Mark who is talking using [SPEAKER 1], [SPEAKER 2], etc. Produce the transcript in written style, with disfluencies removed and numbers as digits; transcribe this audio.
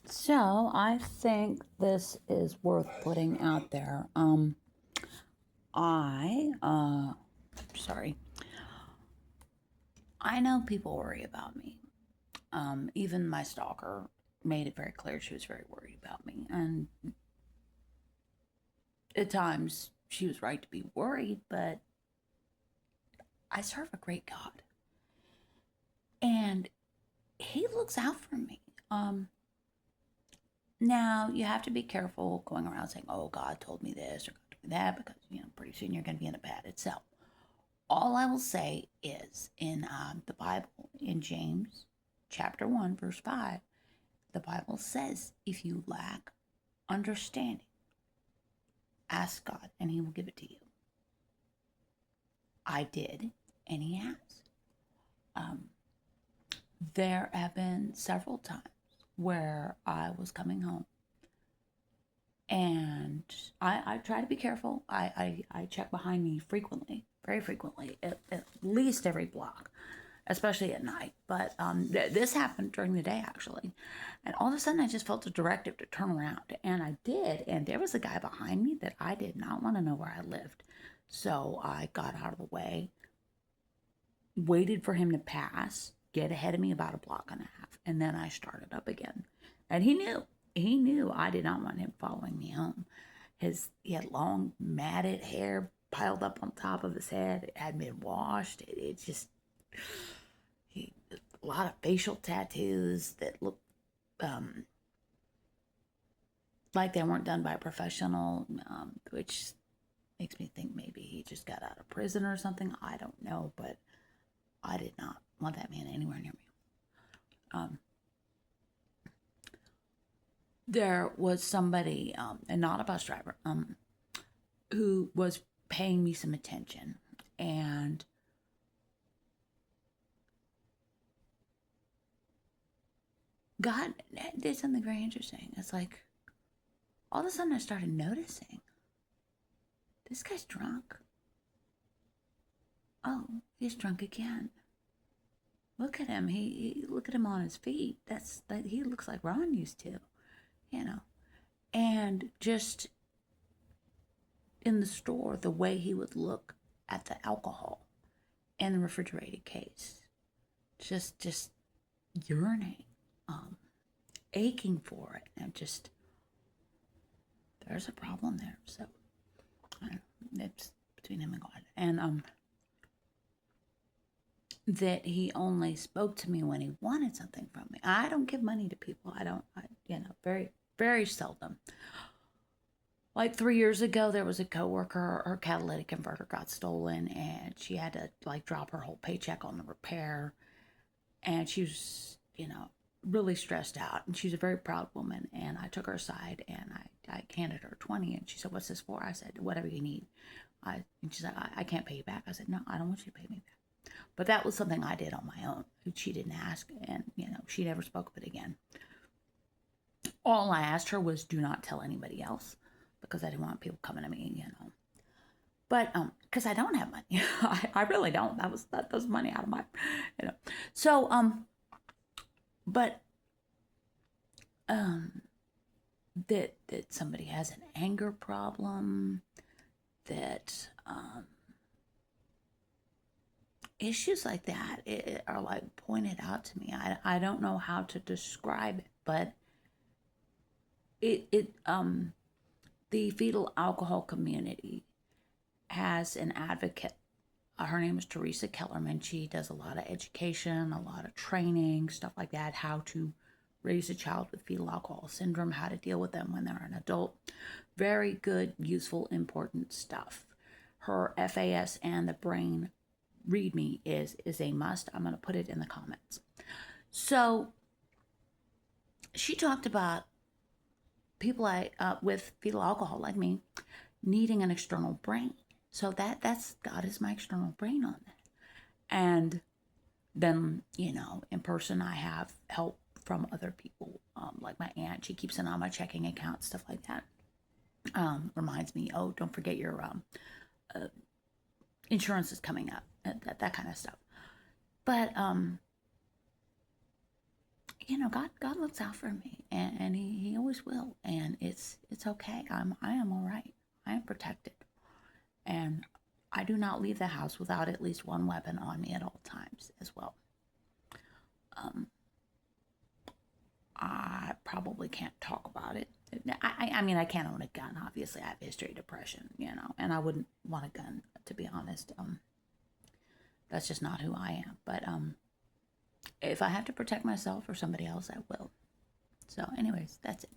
[SPEAKER 1] So I think this is worth putting out there. I sorry, I know people worry about me. Even my stalker made it very clear she was very worried about me, and at times she was right to be worried. But I serve a great God, and He looks out for me. Um, Now you have to be careful going around saying, "Oh, God told me this or God told me that," because pretty soon you're going to be in a bad itself. All I will say is in the Bible, in James chapter 1, verse 5, the Bible says, if you lack understanding, ask God and He will give it to you. I did, and He has. Um, there have been several times where I was coming home and I try to be careful. I check behind me frequently, very frequently, at least every block, especially at night. But this happened during the day, actually. And all of a sudden, I just felt a directive to turn around. And I did. And there was a guy behind me that I did not want to know where I lived. So I got out of the way, waited for him to pass, get ahead of me about a block and a half. And then I started up again. And he knew. He knew I did not want him following me home. He had long matted hair piled up on top of his head. It hadn't been washed. It just a lot of facial tattoos that looked um, like they weren't done by a professional, which makes me think maybe he just got out of prison or something. I don't know, but I did not want that man anywhere near me. Um, there was somebody, and not a bus driver, who was paying me some attention, and God did something very interesting. It's like all of a sudden I started noticing this guy's drunk. Oh, he's drunk again. Look at him. He look at him on his feet. That he looks like Ron used to, you know. And just in the store, the way he would look at the alcohol in the refrigerated case, just yearning, um, aching for it, and just there's a problem there. So I don't know, it's between him and God, and that he only spoke to me when he wanted something from me. I don't give money to people. Very, very seldom. Like 3 years ago, there was a coworker, her catalytic converter got stolen, and she had to like drop her whole paycheck on the repair. And she was, really stressed out. And she's a very proud woman. And I took her aside and I handed her 20. And she said, "What's this for?" I said, "Whatever you need." And she said, I can't pay you back. I said, "No, I don't want you to pay me back." But that was something I did on my own. She didn't ask, and she never spoke of it again. All I asked her was, "Do not tell anybody else," because I didn't want people coming to me. But because I don't have money, I really don't. That was money out of my, you know. So but um, that somebody has an anger problem, that issues like that are like pointed out to me. I don't know how to describe it, but it the fetal alcohol community has an advocate. Her name is Teresa Kellerman. She does a lot of education, a lot of training, stuff like that, how to raise a child with fetal alcohol syndrome, how to deal with them when they're an adult. Very good, useful, important stuff. Her FAS and the Brain README is a must. I'm going to put it in the comments. So she talked about people with fetal alcohol like me needing an external brain. So that's God is my external brain on that. And then, in person, I have help from other people, like my aunt. She keeps an eye on my checking account, stuff like that. Reminds me, oh, don't forget your insurance is coming up, that kind of stuff. But, God looks out for me, and he always will, and it's okay. I am all right. I am protected, and I do not leave the house without at least one weapon on me at all times as well. Um, I probably can't talk about it. I mean, I can't own a gun. Obviously, I have history of depression, and I wouldn't want a gun, to be honest. That's just not who I am. But if I have to protect myself or somebody else, I will. So, anyways, that's it.